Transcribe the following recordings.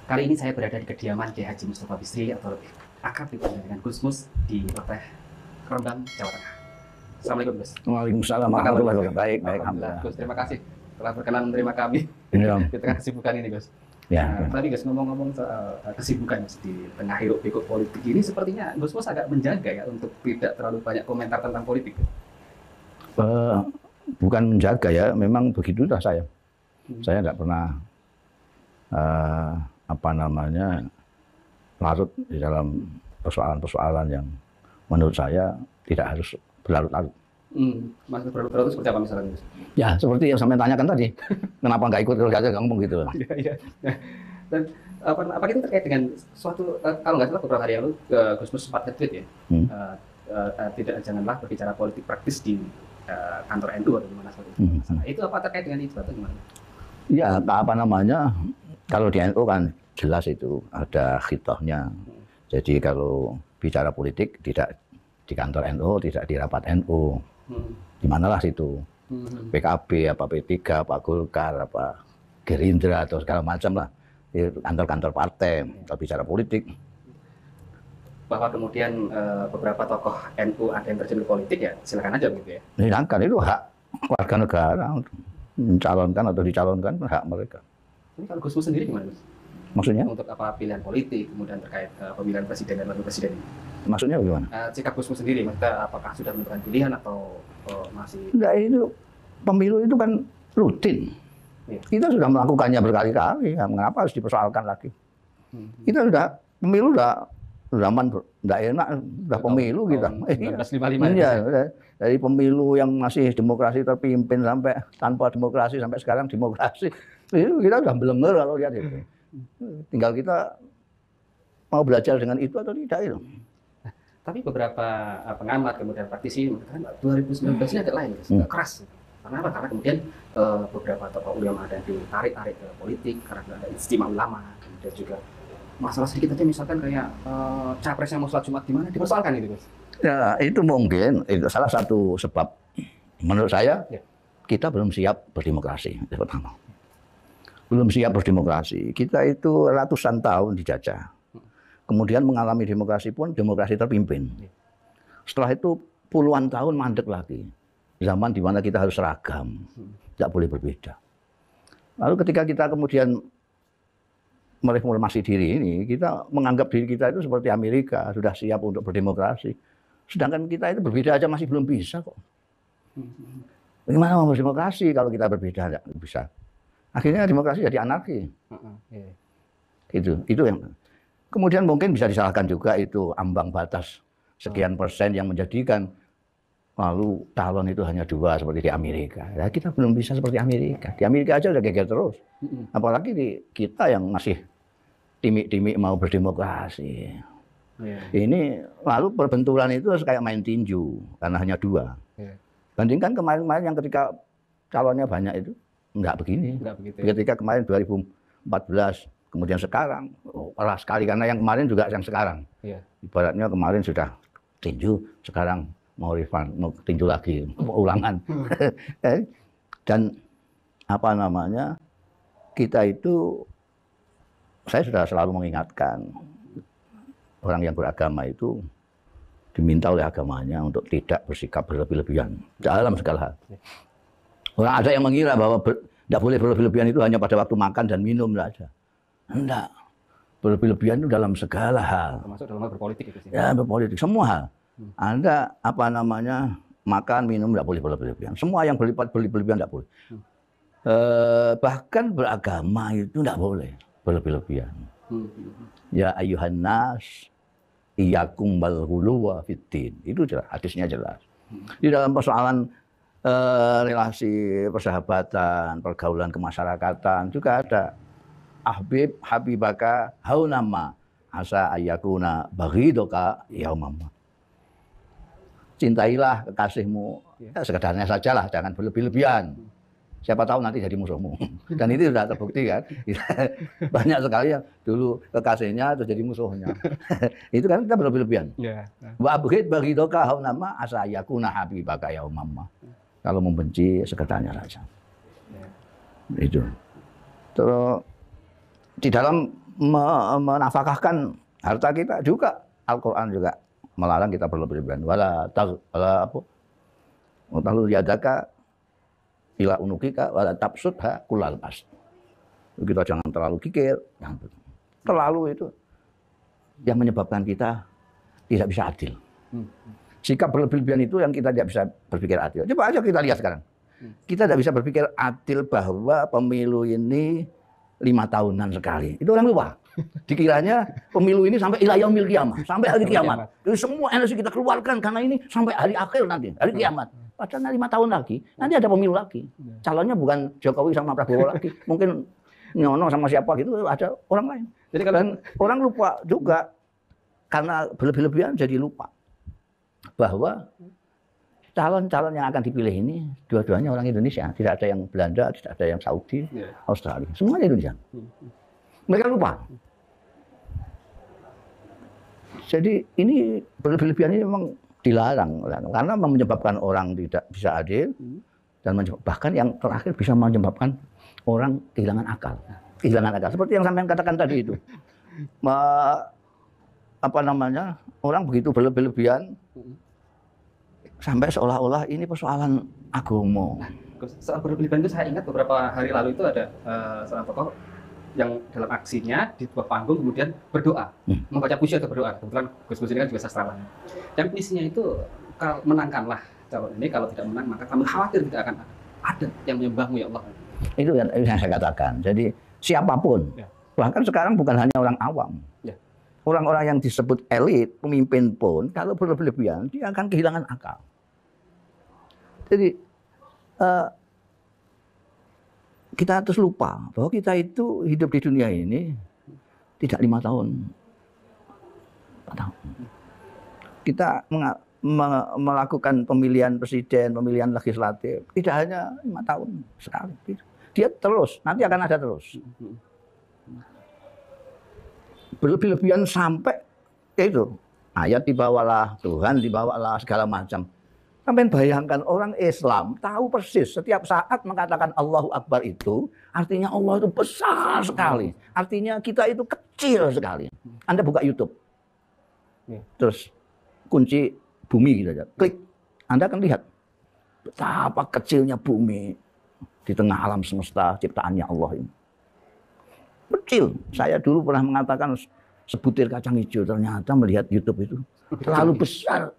Kali ini saya berada di kediaman Kiai Haji Mustafa Bisri atau lebih akrab dipanggil dengan Gus Mus di Loteh, Rembang, Jawa Tengah. Assalamualaikum Gus. Waalaikumsalam warahmatullahi wabarakatuh. Baik, Alhamdulillah. Gus, terima kasih telah berkenan menerima kami Ya. di tengah kesibukan ini Gus. Ya. Tadi Gus ngomong-ngomong soal kesibukan Gus, di tengah hiruk pikuk politik ini, sepertinya Gus Mus agak menjaga ya untuk tidak terlalu banyak komentar tentang politik. Bukan menjaga ya, memang begitulah saya. Saya nggak pernah larut di dalam persoalan-persoalan yang menurut saya tidak harus berlarut-larut. Maksud berlarut-larut seperti apa misalnya Gus? Ya, seperti yang sampai tanyakan tadi. Kenapa nggak ikut aja ngomong gitu? Iya. Dan apa itu terkait dengan suatu, kalau nggak salah beberapa hari lalu Gus Mus sempat nge-tweet ya, janganlah berbicara politik praktis di kantor NU atau gimana seperti itu. Itu apa terkait dengan itu atau gimana? Ya, kalau di NU kan jelas itu ada khitahnya. Jadi kalau bicara politik tidak di kantor NU, tidak di rapat NU. Di manalah situ. PKB, apa P3, apa Golkar, apa Gerindra atau segala macam lah. Di kantor-kantor partai, kalau bicara politik. Bahwa kemudian beberapa tokoh NU ada yang terjun ke politik, ya silakan aja begitu ya. Silakan, itu hak warga negara mencalonkan atau dicalonkan, hak mereka. Ini kalau Gus Mus sendiri gimana Gus? Maksudnya? Untuk apa pilihan politik, kemudian terkait pemilihan presiden dan wakil presiden ini? Maksudnya bagaimana? Sikap Gus Mus sendiri, maksudnya apakah sudah menentukan pilihan atau masih? Enggak, itu pemilu itu kan rutin. Ya. Kita sudah melakukannya berkali-kali, ya, mengapa harus dipersoalkan lagi? Kita sudah pemilu udah zaman enggak enak, udah pemilu kita. 1955 ya. Dari pemilu yang masih demokrasi terpimpin sampai tanpa demokrasi sampai sekarang demokrasi. Itu kita sudah belenger kalau lihat itu. Tinggal kita mau belajar dengan itu atau tidak itu. Tapi beberapa pengamat kemudian praktisi mengatakan 2019 ini agak lain, agak keras. Karena apa? Karena kemudian beberapa tokoh ulama ada yang ditarik-tarik ke politik karena ada istimewa ulama, kemudian juga masalah sedikit aja misalkan kayak capresnya mau sholat Jumat di mana dipersoalkan itu Gus. Ya itu mungkin itu salah satu sebab menurut saya kita belum siap berdemokrasi. Itu pertama. Belum siap berdemokrasi. Kita itu ratusan tahun dijajah. Kemudian mengalami demokrasi pun demokrasi terpimpin. Setelah itu puluhan tahun mandek lagi. Zaman di mana kita harus seragam, tidak boleh berbeda. Lalu ketika kita kemudian mereformasi diri ini, kita menganggap diri kita itu seperti Amerika, sudah siap untuk berdemokrasi. Sedangkan kita itu berbeda aja masih belum bisa kok. Bagaimana mau berdemokrasi kalau kita berbeda? Tidak bisa. Akhirnya demokrasi jadi anarki. Itu yang. Kemudian mungkin bisa disalahkan juga itu ambang batas sekian persen yang menjadikan lalu calon itu hanya 2 seperti di Amerika. Ya, kita belum bisa seperti Amerika. Di Amerika aja udah geger terus. Apalagi di kita yang masih timik-timik mau berdemokrasi. Ini lalu perbenturan itu kayak main tinju karena hanya 2. Bandingkan kemarin-kemarin yang ketika calonnya banyak itu enggak begini. Ketika kemarin 2014, kemudian sekarang keras sekali karena yang kemarin juga yang sekarang. Ibaratnya kemarin sudah tinju, sekarang mau refund, mau tinju lagi, mau ulangan. Dan kita itu, saya sudah selalu mengingatkan orang yang beragama itu diminta oleh agamanya untuk tidak bersikap berlebih-lebihan dalam segala hal. Orang ada yang mengira bahwa tidak boleh berlebih-lebihan itu hanya pada waktu makan dan minum saja. Enggak. Berlebih-lebihan itu dalam segala hal. Termasuk dalam hal berpolitik itu sih. Ya, berpolitik. Semua hal. Anda makan, minum tidak boleh berlebih-lebihan. Semua yang berlebih-lebihan tidak boleh. Bahkan beragama itu tidak boleh berlebih-lebihan. Ya ayuhan nas iyyakum wal ghuluwa fiddin. Itu jelas, hadisnya jelas. Di dalam persoalan relasi persahabatan, pergaulan kemasyarakatan juga ada habibaka haunama asa ayyakuna baghidoka yaumama. Cintailah kekasihmu, ya, sekedarnya sajalah, jangan berlebih-lebihan. Siapa tahu nanti jadi musuhmu. Dan itu sudah terbukti kan. Banyak sekali yang dulu kekasihnya terus jadi musuhnya. Itu kan kita berlebih-lebihan. Wa abghid baghidoka haunama asa ayyakuna habibaka yaumama. Kalau membenci sekedarnya saja. Itu. Terus di dalam menafkahkan harta kita juga. Al-Quran juga melarang kita berlebihan. Wala yadaka ila unukika wala tabsutha kullal bas. Kita jangan terlalu kikir, terlalu itu yang menyebabkan kita tidak bisa adil. Sikap berlebihan itu yang kita tidak bisa berpikir adil. Coba aja kita lihat sekarang. Kita tidak bisa berpikir adil bahwa pemilu ini 5 tahunan sekali. Itu orang lupa. Dikiranya pemilu ini sampai ila yaumil qiyamah, sampai hari kiamat. Jadi semua energi kita keluarkan karena ini sampai hari akhir nanti, hari kiamat. Padahal 5 tahun lagi, nanti ada pemilu lagi. Calonnya bukan Jokowi sama Prabowo lagi, mungkin Nyono sama siapa gitu, ada orang lain. Jadi dan orang lupa juga karena berlebihan jadi lupa bahwa calon-calon yang akan dipilih ini dua-duanya orang Indonesia, tidak ada yang Belanda, tidak ada yang Saudi, Australia, semuanya Indonesia. Mereka lupa. Jadi ini berlebihan ini memang dilarang karena menyebabkan orang tidak bisa adil dan bahkan yang terakhir bisa menyebabkan orang kehilangan akal. Kehilangan akal seperti yang sampean katakan tadi itu. Orang begitu berlebihan sampai seolah-olah ini persoalan agama. Soal berlebihan itu saya ingat beberapa hari lalu itu ada seorang tokoh yang dalam aksinya di sebuah panggung kemudian berdoa, membaca puisi atau berdoa. Kebetulan Gus ini kan juga sastrawan. Yang puisinya itu, kalau menangkanlah calon ini, kalau tidak menang maka kami khawatir tidak akan ada yang menyembahmu ya Allah. Itu yang saya katakan. Jadi siapapun, bahkan sekarang bukan hanya orang awam, orang-orang yang disebut elit, pemimpin pun kalau berlebihan dia akan kehilangan akal. Jadi kita terus lupa bahwa kita itu hidup di dunia ini tidak 5 tahun. 4 tahun. Kita melakukan pemilihan presiden, pemilihan legislatif, tidak hanya 5 tahun sekali. Dia terus, nanti akan ada terus. Berlebihan sampai itu ayat dibawalah, Tuhan dibawalah, segala macam. Sampai bayangkan orang Islam tahu persis setiap saat mengatakan Allahu Akbar itu artinya Allah itu besar sekali. Artinya kita itu kecil sekali. Anda buka YouTube. Terus kunci bumi gitu aja. Klik. Anda akan lihat betapa kecilnya bumi di tengah alam semesta ciptaannya Allah ini. Kecil. Saya dulu pernah mengatakan sebutir kacang hijau, ternyata melihat YouTube itu terlalu besar.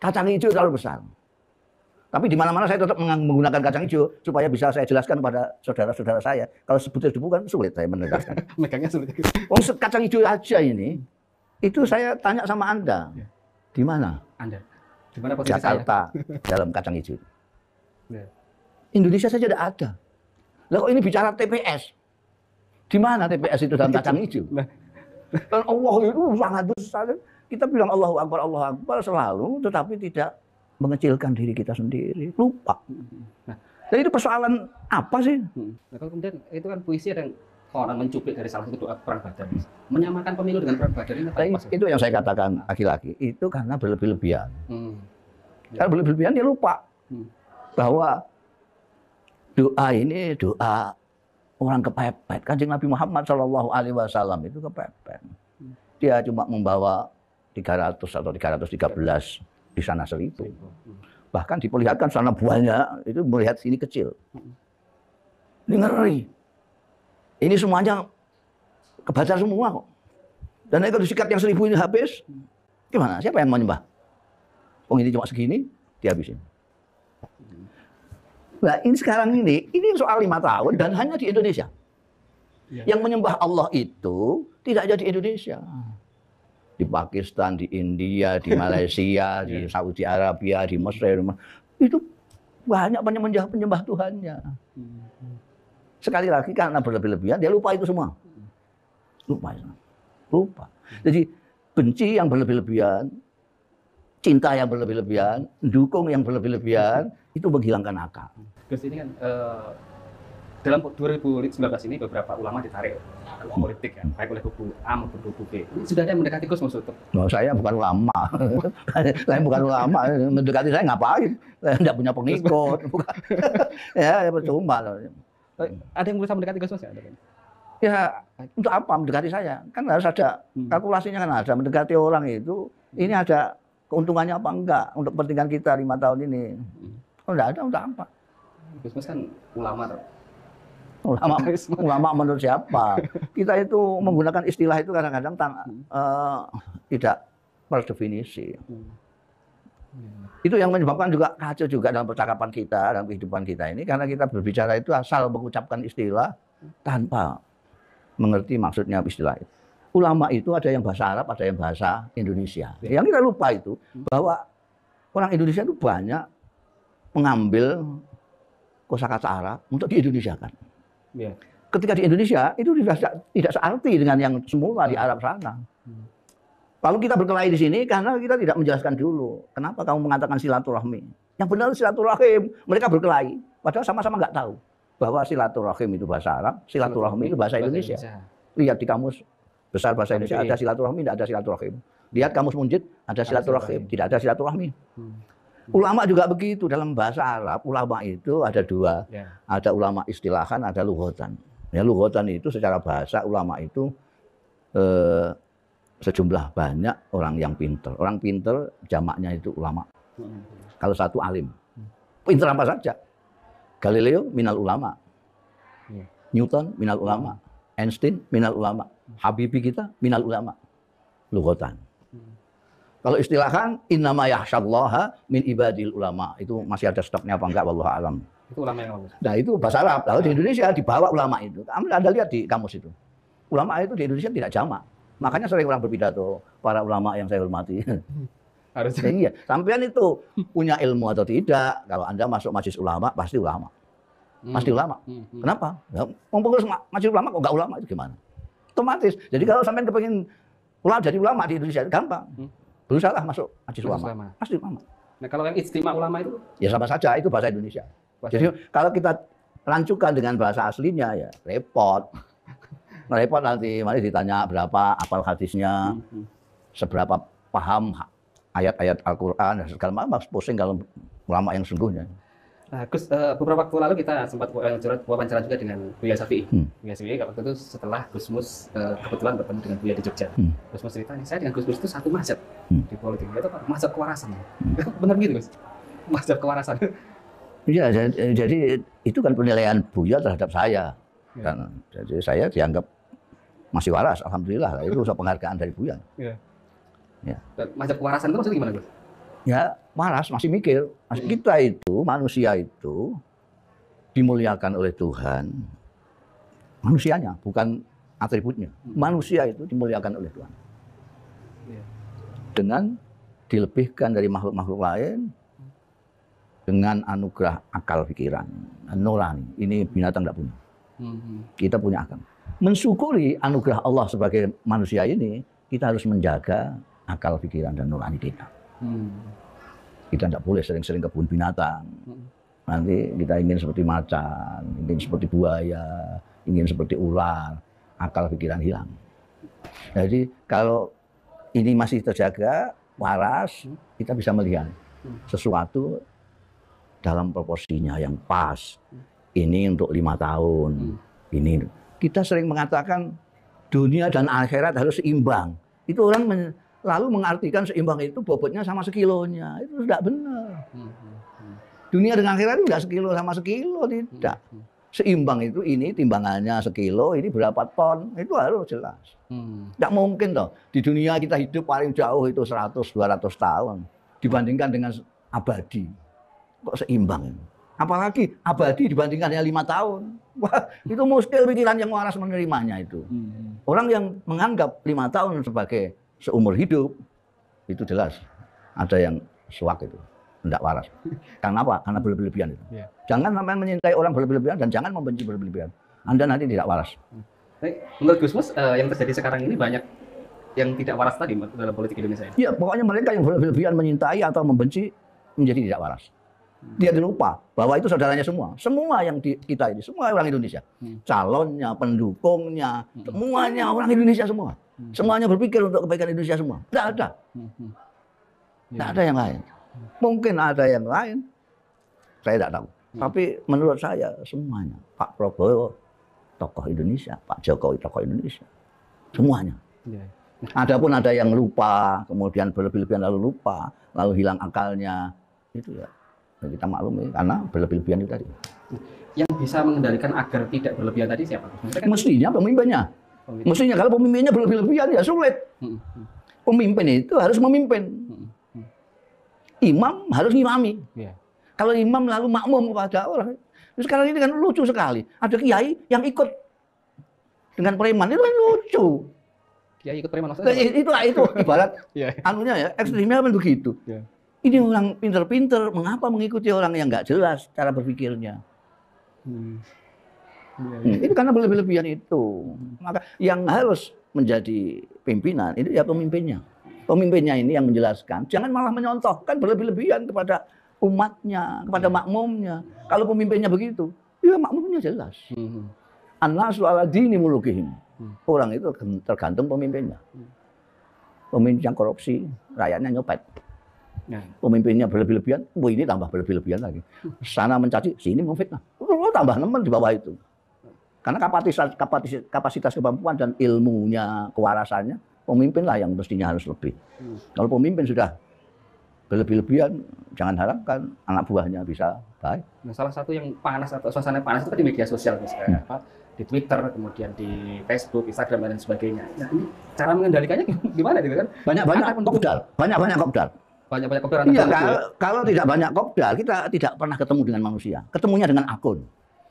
Kacang hijau terlalu besar. Tapi di mana-mana saya tetap menggunakan kacang hijau supaya bisa saya jelaskan pada saudara-saudara saya. Kalau sebutir debu kan sulit saya menegaskan. Megangnya sulit. Oh, kacang hijau aja ini. Itu saya tanya sama Anda. Di mana? Anda. Di mana posisi Jakarta saya? Dalam kacang hijau. Ya. Indonesia saja tidak ada. Lah kok ini bicara TPS? Di mana TPS itu dalam kacang hijau? Dan Allah itu sangat besar. Kita bilang Allahu Akbar selalu, tetapi tidak mengecilkan diri kita sendiri, lupa. Nah, jadi itu persoalan apa sih? Nah, kalau kemudian itu kan puisi ada orang mencuplik dari salah satu doa perang Badar, menyamakan pemilu dengan perang Badar ini. Itu yang saya katakan lagi-lagi, itu karena berlebihan. Karena berlebihan dia lupa bahwa doa ini doa orang kepepet. Kanjeng Nabi Muhammad SAW itu kepepet. Dia cuma membawa 300 atau 313 di sana 1000. Bahkan diperlihatkan sana banyak, itu melihat sini kecil. Ini ngeri. Ini semuanya kebaca semua kok. Dan kalau disikat yang 1000 ini habis, gimana? Siapa yang mau nyembah? Oh ini cuma segini, dihabisin. Nah ini sekarang ini soal 5 tahun dan hanya di Indonesia. Yang menyembah Allah itu tidak ada di Indonesia. Di Pakistan, di India, di Malaysia, di Saudi Arabia, di Mesir, itu banyak penyembah Tuhannya. Sekali lagi karena berlebihan, dia lupa itu semua. Lupa. Jadi benci yang berlebihan, cinta yang berlebihan, dukung yang berlebihan, itu menghilangkan akal. Gus ini kan dalam 2019 ini beberapa ulama ditarik ke politik ya, baik oleh kubu A maupun kubu B. Ini sudah ada yang mendekati Gus maksudnya? Oh, saya bukan ulama. Saya bukan ulama. Mendekati saya ngapain? Saya tidak punya pengikut. Ya percuma. Ada yang berusaha mendekati Gus Mas ya? Ya untuk apa mendekati saya? Kan harus ada kalkulasinya, kan ada mendekati orang itu. Ini ada keuntungannya apa enggak untuk kepentingan kita 5 tahun ini? Kalau enggak ada, untuk apa? Gus Mus kan ulama. Ulama menurut siapa? Kita itu menggunakan istilah itu kadang-kadang tidak berdefinisi. Itu yang menyebabkan juga kacau juga dalam percakapan kita, dalam kehidupan kita ini, karena kita berbicara itu asal mengucapkan istilah tanpa mengerti maksudnya istilah itu. Ulama itu ada yang bahasa Arab, ada yang bahasa Indonesia. Yang kita lupa itu bahwa orang Indonesia itu banyak mengambil kosakata Arab untuk di-Indonesiakan. Ketika di Indonesia itu tidak searti dengan yang semula di Arab sana. Lalu kita berkelahi di sini karena kita tidak menjelaskan dulu. Kenapa kamu mengatakan silaturahmi? Yang benar silaturahim. Mereka berkelahi, padahal sama-sama nggak tahu bahwa silaturahim itu bahasa Arab, silaturahmi itu bahasa Indonesia. Lihat di kamus besar bahasa Indonesia ada silaturahmi, tidak ada silaturahim. Lihat kamus Munjid ada silaturahim, tidak ada silaturahmi. Ulama juga begitu, dalam bahasa Arab ulama itu ada dua, ada ulama istilahan, ada lughatan. Ya, lughatan itu secara bahasa ulama itu sejumlah banyak orang yang pinter. Orang pinter jamaknya itu ulama. Kalau satu alim, pinter apa saja. Galileo minal ulama, Newton minal ulama, Einstein minal ulama, Habibie kita minal ulama, lughatan. Kalau istilahkan innama yakhsyallaha min ibadil ulama, itu masih ada stoknya apa enggak wallahu alam. Itu ulama yang bagus. Nah, itu bahasa Arab. Lalu di Indonesia dibawa ulama itu. Anda lihat di kamus itu. Ulama itu di Indonesia tidak jamak. Makanya sering orang berpidato, para ulama yang saya hormati. Harusnya. Iya, sampean itu punya ilmu atau tidak? Kalau Anda masuk majelis ulama, pasti ulama. Pasti ulama. Kenapa? Ya, pengurus majelis ulama kok enggak ulama, itu gimana? Otomatis. Jadi kalau sampean kepengin jadi ulama di Indonesia, gampang. Berusahalah masuk majelis ulama. Pasti ulama. Nah, kalau yang ijtima ulama itu? Ya sama saja, itu bahasa Indonesia. Jadi kalau kita lanjutkan dengan bahasa aslinya, ya repot. Repot nanti, mari ditanya berapa apal hadisnya, seberapa paham ayat-ayat Al-Quran, dan segala macam, pusing kalau ulama yang sungguhnya. Nah, Gus, beberapa waktu lalu kita sempat wawancara juga dengan Buya Syafi'i. Buya Syafi'i waktu itu setelah Gus Mus kebetulan bertemu dengan Buya di Jogja. Gus Mus cerita, saya dengan Gus Mus itu satu mazhab di politik. Itu apa? Mazhab kewarasan. Benar gitu, Gus? Mazhab kewarasan. Iya, jadi itu kan penilaian Buya terhadap saya. Kan, jadi saya dianggap masih waras, alhamdulillah. Itu penghargaan dari Buya. Ya. Mazhab kewarasan itu maksudnya gimana, Gus? Ya, waras, masih mikir. Kita itu, manusia itu dimuliakan oleh Tuhan. Manusianya, bukan atributnya. Manusia itu dimuliakan oleh Tuhan. Dengan dilebihkan dari makhluk-makhluk lain, dengan anugerah akal pikiran, nurani. Ini binatang tidak punya. Kita punya akal. Mensyukuri anugerah Allah sebagai manusia ini, kita harus menjaga akal pikiran dan nurani kita. Kita tidak boleh sering-sering kebun binatang. Nanti kita ingin seperti macan, ingin seperti buaya, ingin seperti ular, akal pikiran hilang. Jadi kalau ini masih terjaga, waras, kita bisa melihat sesuatu dalam proporsinya yang pas. Ini untuk 5 tahun. Ini kita sering mengatakan dunia dan akhirat harus seimbang. Itu orang lalu mengartikan seimbang itu bobotnya sama sekilonya. Itu tidak benar. Dunia dengan akhirat itu tidak sekilo sama sekilo, tidak. Seimbang itu ini timbangannya sekilo, ini berapa ton, itu harus jelas. Tidak mungkin toh di dunia kita hidup paling jauh itu 100-200 tahun dibandingkan dengan abadi. Kok seimbang itu? Apalagi abadi dibandingkan dengan 5 tahun. Wah, itu muskil pikiran yang waras menerimanya itu. Orang yang menganggap 5 tahun sebagai seumur hidup, itu jelas ada yang suak itu, tidak waras. Karena apa? Karena berlebihan itu. Jangan sampai menyintai orang berlebihan dan jangan membenci berlebihan. Anda nanti tidak waras. Menurut Gus Mus, yang terjadi sekarang ini banyak yang tidak waras tadi dalam politik Indonesia. Iya, pokoknya mereka yang berlebihan menyintai atau membenci menjadi tidak waras. Dia lupa bahwa itu saudaranya semua. Semua yang kita ini, semua orang Indonesia. Calonnya, pendukungnya, semuanya orang Indonesia semua. Semuanya berpikir untuk kebaikan Indonesia semua. Tidak ada. Tidak ada yang lain. Mungkin ada yang lain. Saya tidak tahu. Tapi menurut saya semuanya. Pak Prabowo tokoh Indonesia, Pak Jokowi tokoh Indonesia, semuanya. Ya. Adapun ada yang lupa, kemudian berlebih-lebihan lalu lupa, lalu hilang akalnya, itu ya kita maklumi karena berlebih-lebihan itu tadi. Yang bisa mengendalikan agar tidak berlebihan tadi siapa? Kan mestinya pemimpinnya. Mestinya kalau pemimpinnya berlebih-lebihan ya sulit. Pemimpin itu harus memimpin. Imam harus ngimami. Ya. Kalau imam lalu makmum kepada orang. Sekarang ini kan lucu sekali. Ada kiai yang ikut dengan preman, itu kan lucu. Kiai ikut preman maksudnya? Itu ibarat ya. anunya ya, ekstrimnya kan begitu. Ya. Ini orang pinter-pinter, mengapa mengikuti orang yang nggak jelas cara berpikirnya? Itu karena berlebih-lebihan itu. Maka yang harus menjadi pimpinan itu ya pemimpinnya. Pemimpinnya ini yang menjelaskan. Jangan malah menyontoh, kan berlebih-lebihan kepada umatnya, kepada makmumnya. Kalau pemimpinnya begitu, ya makmumnya jelas. An-nasu ala dini mulukihim. Orang itu tergantung pemimpinnya. Pemimpin yang korupsi, rakyatnya nyopet. Pemimpinnya berlebih-lebihan, ini tambah berlebih-lebihan lagi. Sana mencaci, sini memfitnah. Tambah nemen di bawah itu. Karena kapasitas kemampuan dan ilmunya, kewarasannya, pemimpin lah yang mestinya harus lebih. Kalau pemimpin sudah berlebih-lebihan, jangan harapkan anak buahnya bisa baik. Nah, salah satu yang panas atau suasana panas itu kan di media sosial, misalnya di Twitter, kemudian di Facebook, Instagram dan sebagainya. Nah, ini cara mengendalikannya gimana gitu kan? Banyak-banyak kopdar, banyak-banyak kopdar. Banyak-banyak kopdar. Iya, kalau tidak banyak kopdar, kita tidak pernah ketemu dengan manusia. Ketemunya dengan akun.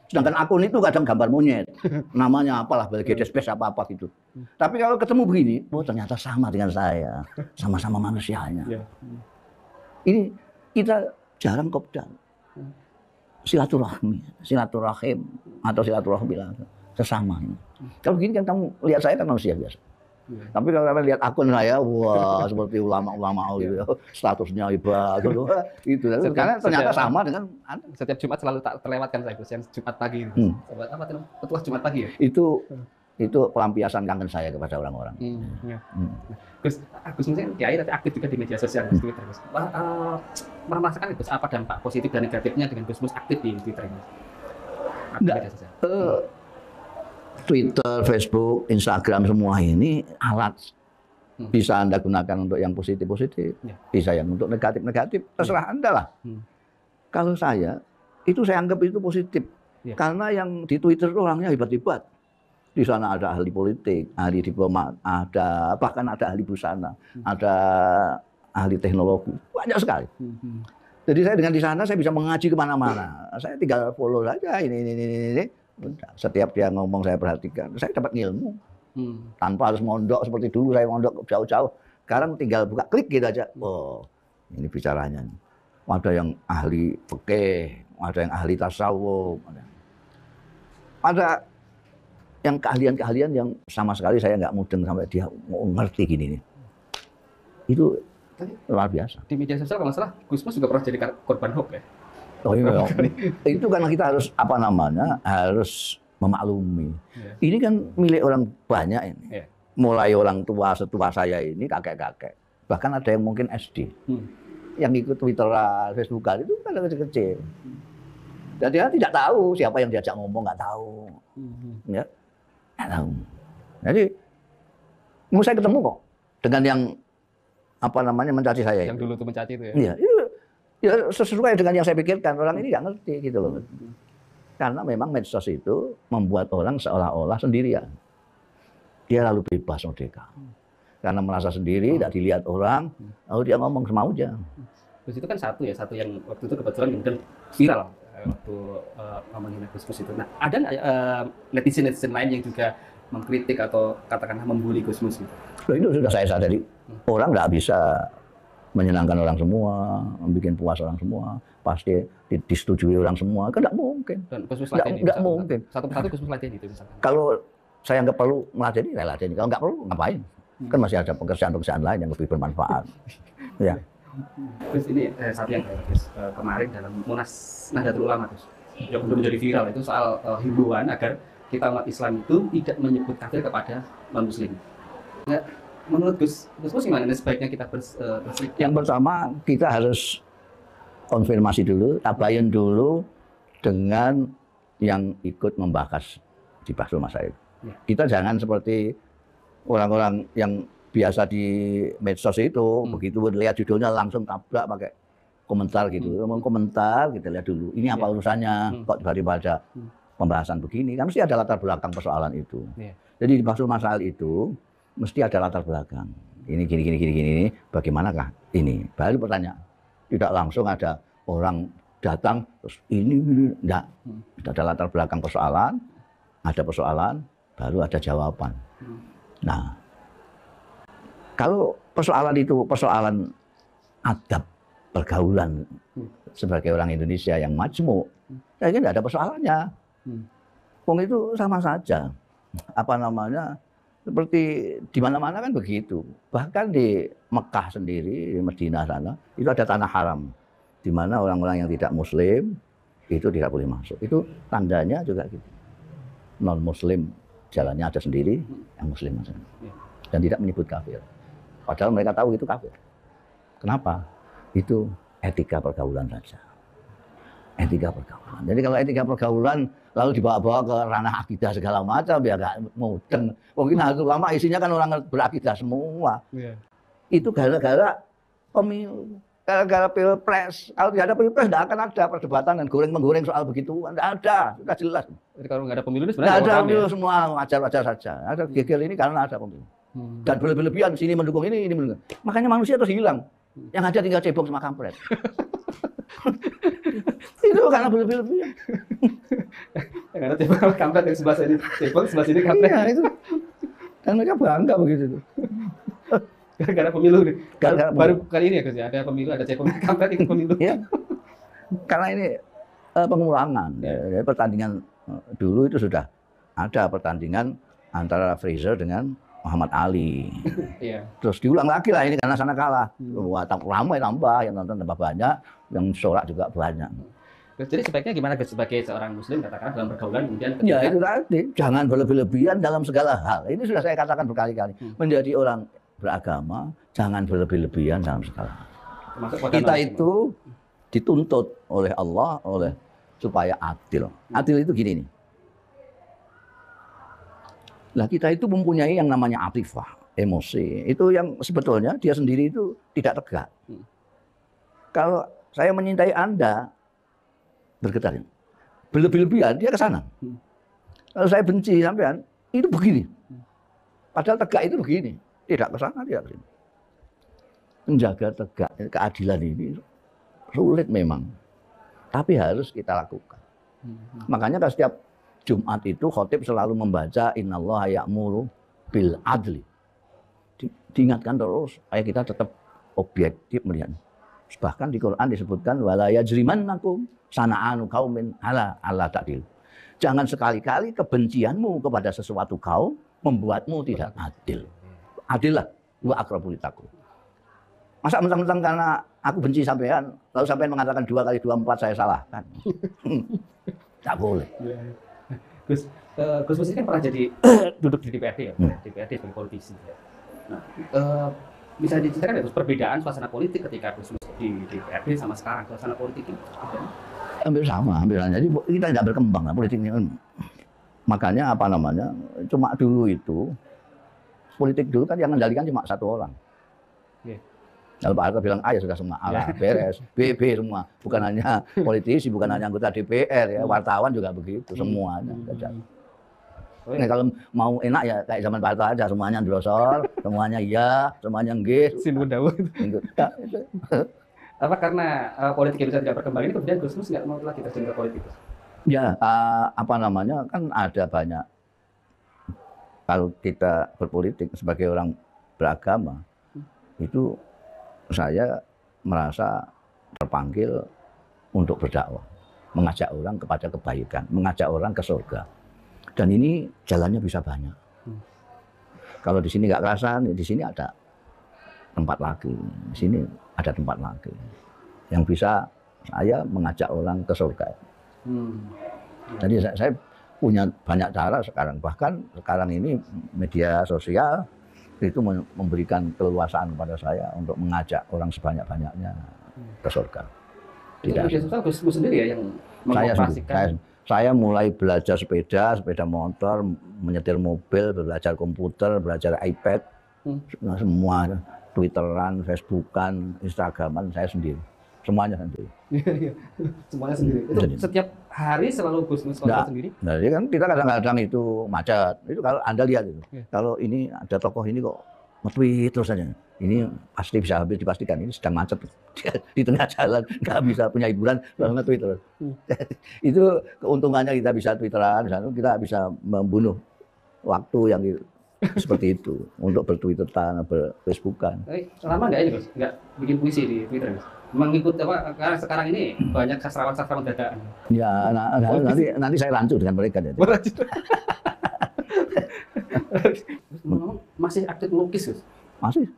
Sedangkan akun itu kadang gambar monyet, namanya apalah, Belgedes Space apa-apa gitu. Tapi kalau ketemu begini, oh ternyata sama dengan saya, sama-sama manusianya. Ini kita jarang kopdar. Silaturahim atau silaturahmi sesama. Kalau begini kan kamu lihat saya kan manusia biasa. Tapi kalau kalian lihat akun saya, wah seperti ulama-ulama gitu, statusnya hebat, gitu. Karena ternyata sama dengan setiap Jumat selalu tak terlewatkan saya, Gus, yang Jumat pagi. Apa itu? Petuah Jumat pagi ya? Itu pelampiasan kangen saya kepada orang-orang. Gus mungkin kiai tapi aktif juga di media sosial, di Twitter, Gus. Merasakan Gus apa dampak positif dan negatifnya dengan Gus aktif di Twitter ini? Media sosial. Twitter, Facebook, Instagram semua ini alat. Bisa Anda gunakan untuk yang positif-positif, bisa yang untuk negatif-negatif, terserah Anda lah. Kalau saya anggap itu positif. Karena yang di Twitter itu orangnya hebat-hebat. Di sana ada ahli politik, ahli diplomat, bahkan ada ahli busana, ada ahli teknologi, banyak sekali. Jadi saya dengan di sana saya bisa mengaji kemana-mana. Saya tinggal follow saja ini. Setiap dia ngomong saya perhatikan, saya dapat ilmu. Tanpa harus mondok seperti dulu saya mondok jauh-jauh. Sekarang tinggal buka klik gitu aja. Oh, ini bicaranya. Ada yang ahli fikih, ada yang ahli tasawuf, ada yang keahlian-keahlian yang sama sekali saya nggak mudeng sampai dia mau ngerti gini nih. Itu luar biasa. Di media sosial kalau nggak salah, Gusmus juga pernah jadi korban hoax ya? Oh iya, itu karena kita harus harus memaklumi. Ini kan milik orang banyak ini. Mulai orang tua setua saya ini, kakek-kakek. Bahkan ada yang mungkin SD. Yang ikut Twitter, Facebook itu kan kecil-kecil. Dan dia tidak tahu siapa yang diajak ngomong, nggak tahu. Ya, nggak tahu. Jadi, mau saya ketemu kok dengan yang mencaci saya. Yang dulu tuh mencaci itu ya? Iya, ya sesuai dengan yang saya pikirkan. Orang ini nggak ngerti gitu loh. Karena memang medsos itu membuat orang seolah-olah sendirian. Dia lalu bebas merdeka. Karena merasa sendiri, tidak dilihat orang, lalu dia ngomong semaunya. Terus itu kan satu yang waktu itu kebetulan kemudian viral waktu ngomongin Gusmus itu. Nah, ada nggak netizen lain yang juga mengkritik atau katakanlah membuli Gusmus gitu? Loh, itu sudah saya sadari. Orang nggak bisa menyenangkan orang semua, membuat puas orang semua, pasti disetujui orang semua, kan nggak mungkin. Dan Gusmus nggak mungkin. Satu-satu Gusmus latih itu misalkan. Kalau saya nggak perlu melatih, saya latih. Kalau nggak perlu, ngapain? Kan masih ada pekerjaan-pekerjaan lain yang lebih bermanfaat. Ya. Terus ini satu yang kemarin dalam Munas Nahdlatul Ulama, terus yang menjadi viral itu soal himbauan agar kita umat Islam itu tidak menyebut kafir kepada non-Muslim. Ya, menurut Gusmus gimana? Sebaiknya kita bersikap. Yang pertama kita harus konfirmasi dulu, tabayun dulu dengan yang ikut membahas di Bahsul Masail. Ya. Kita jangan seperti orang-orang yang biasa di medsos itu, begitu lihat judulnya langsung tabrak pakai komentar gitu. Mau komentar, kita lihat dulu. Ini apa urusannya? Kok daripada pembahasan begini? Kan mesti ada latar belakang persoalan itu. Ya. Jadi di Bahsul Masail itu mesti ada latar belakang. Ini gini, bagaimanakah ini? Baru pertanyaan. Tidak langsung ada orang datang terus ini enggak. Ada latar belakang persoalan, ada persoalan, baru ada jawaban. Nah, kalau persoalan itu persoalan adab pergaulan sebagai orang Indonesia yang majmuk, saya kira tidak ada persoalannya. Wong itu sama saja. Apa namanya? Seperti di mana-mana kan begitu. Bahkan di Mekah sendiri, di Madinah sana, itu ada tanah haram. Di mana orang-orang yang tidak muslim itu tidak boleh masuk. Itu tandanya juga gitu. Non-muslim jalannya ada sendiri, yang muslim masuk. Dan tidak menyebut kafir. Padahal mereka tahu itu kafir. Kenapa? Itu etika pergaulan saja. Etika pergaulan. Jadi kalau etika pergaulan lalu dibawa-bawa ke ranah akidah segala macam, ya nggak mudeng. Mungkin ulama isinya kan orang berakidah semua. Itu gara-gara pemilu. Gara-gara pilpres. Kalau tidak ada pilpres, tidak akan ada perdebatan dan goreng-menggoreng soal begitu. Tidak ada, sudah jelas. Jadi kalau nggak ada pemilu ini sebenarnya tidak ada pemilu, semua wajar-wajar saja. Ada geger ini karena ada pemilu. Dan berlebihan, sini mendukung ini mendukung. Makanya manusia terus hilang. Yang ada tinggal cebong sama kampret. Itu karena berlebihan. Yang ada cebong sama kampret, yang sebelah sini cebong, sebelah sini kampret. Iya, itu. Dan mereka bangga begitu. Gara-gara pemilu nih. Baru pemilu. kali ini ya Gus ya, ada pemilu, ada cebong kampret ikut pemilu. Ya. Karena ini pengulangan. Ya, pertandingan dulu itu sudah ada pertandingan antara Fraser dengan Muhammad Ali. Iya. Terus diulang lagi lah ini karena sana kalah. Wah, ramai tambah, yang nonton tambah banyak, yang sorak juga banyak. Jadi sebaiknya gimana Gus sebagai seorang muslim katakan dalam pergaulan kemudian Ya itu tadi, jangan berlebih-lebihan dalam segala hal. Ini sudah saya katakan berkali-kali. Menjadi orang beragama, jangan berlebih-lebihan dalam segala hal. Kita itu dituntut oleh Allah supaya adil. Adil itu gini nih. Nah, kita itu mempunyai yang namanya atifah, emosi. Itu yang sebetulnya dia sendiri itu tidak tegak. Kalau saya menyintai Anda, bergetar. Berlebih-lebihan, dia ke sana. Kalau saya benci sampean, itu begini. Padahal tegak itu begini. Tidak ke sana, tidak ke sini. Menjaga tegak keadilan ini sulit memang. Tapi harus kita lakukan. Makanya kan setiap Jumat itu khotib selalu membaca innallaha ya'muru bil adli. Diingatkan terus supaya kita tetap objektif melihat. Bahkan di Quran disebutkan wala yajrimannakum sana'anu qaumin ala ta'dil. Jangan sekali-kali kebencianmu kepada sesuatu kaum membuatmu tidak adil. Adillah wa aqrabul taqwa. Masa mentang-mentang karena aku benci sampean lalu sampean mengatakan 2 kali 2 4 saya salah kan. Tak boleh. Gus Mus ini kan pernah jadi duduk di DPRD ya, DPRD sebagai politisi. Nah, bisa diceritakan ya Gus perbedaan suasana politik ketika Gus Mus di DPRD sama sekarang suasana politik itu? Hampir sama. Jadi kita tidak berkembang lah politiknya. Makanya apa namanya? Cuma dulu itu politik dulu kan yang mengendalikan cuma satu orang. Kalau Pak Harto bilang A ya sudah semua A, beres, B semua. Bukan hanya politisi, bukan hanya anggota DPR ya, wartawan juga begitu semuanya. Nah, kalau mau enak ya kayak zaman Pak Harto aja, semuanya ndrosor, semuanya iya, semuanya nggih. Sinun dawuh. Apa karena politik Indonesia tidak berkembang ini kemudian Gus Mus nggak mau lagi terjun ke politik? Ya, apa namanya kan ada banyak. Kalau kita berpolitik sebagai orang beragama itu saya merasa terpanggil untuk berdakwah, mengajak orang kepada kebaikan, mengajak orang ke surga. Dan ini jalannya bisa banyak. Kalau di sini nggak kerasan, di sini ada tempat lagi. Di sini ada tempat lagi yang bisa saya mengajak orang ke surga. Jadi saya punya banyak cara sekarang. Bahkan sekarang ini media sosial itu memberikan keleluasaan kepada saya untuk mengajak orang sebanyak-banyaknya ke surga. Tidak. Media sosial Gus Mus sendiri ya yang mengoperasikan. Saya mulai belajar sepeda motor, menyetir mobil, belajar komputer, belajar iPad, semua Twitteran, Facebookan, Instagraman saya sendiri, semuanya sendiri. Semuanya sendiri. Itu setiap hari selalu Gus kontrol sendiri? Nah, kan kita kadang-kadang itu macet. Itu kalau Anda lihat itu, kalau ini ada tokoh ini kok nge-tweet terus saja. Ini pasti bisa habis dipastikan ini sedang macet di tengah jalan, nggak bisa punya hiburan, lalu nge-tweet terus. Itu keuntungannya kita bisa Twitteran, kita bisa membunuh waktu yang seperti itu untuk bertwitteran, berfacebookan. Lama nggak ini Gus? Nggak bikin puisi di Twitter Gus? Mengikut apa? Karena sekarang ini banyak sastrawan dadakan. Ya, nanti saya rancu dengan mereka. Masih aktif melukis Gus? Masih.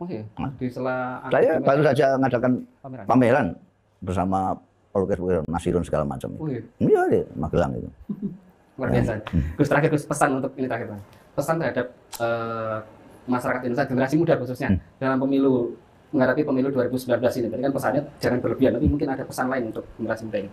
Di sela saya baru saja mengadakan pameran bersama pelukis Nasirun segala macam. Iya di Magelang itu. Luar biasa. Gus, terakhir Gus, pesan untuk ini terakhir. Pesan terhadap masyarakat Indonesia generasi muda khususnya dalam pemilu menghadapi pemilu 2019 ini. Tadi kan pesannya jangan berlebihan, tapi mungkin ada pesan lain untuk generasi muda ini.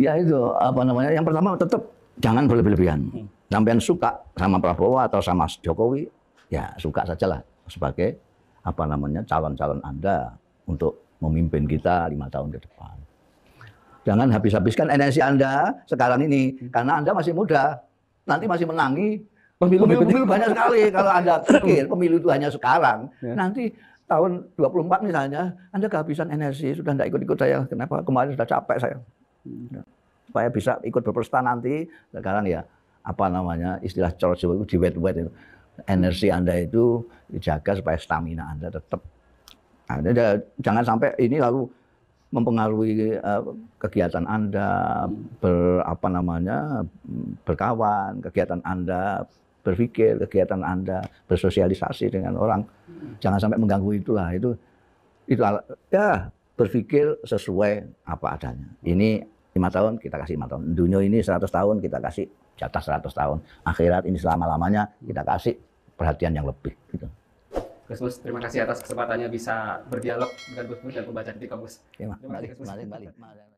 Ya itu apa namanya? Yang pertama tetap jangan berlebihan. Sampean suka sama Prabowo atau sama Jokowi, ya suka sajalah sebagai apa namanya calon-calon Anda untuk memimpin kita 5 tahun ke depan. Jangan habis-habiskan energi Anda sekarang ini karena Anda masih muda. Nanti masih menangi pemilu banyak sekali. Kalau Anda pikir pemilu itu hanya sekarang, nanti tahun 24 misalnya Anda kehabisan energi, sudah tidak ikut-ikut saya. Kenapa? Kemarin sudah capek saya. Supaya bisa ikut berpesta nanti, sekarang ya apa namanya istilah George itu di wet itu. Energi Anda itu dijaga supaya stamina Anda tetap. Nah, jangan sampai ini lalu mempengaruhi kegiatan Anda berkawan, kegiatan Anda berpikir, kegiatan Anda bersosialisasi dengan orang. Jangan sampai mengganggu itulah. Itu ya berpikir sesuai apa adanya. Ini 5 tahun kita kasih 5 tahun. Dunia ini 100 tahun kita kasih jatah 100 tahun. Akhirat ini selama-lamanya kita kasih perhatian yang lebih. Gitu. Gus, terima kasih atas kesempatannya bisa berdialog dengan Gus dan pembaca di Kamus. Terima kasih.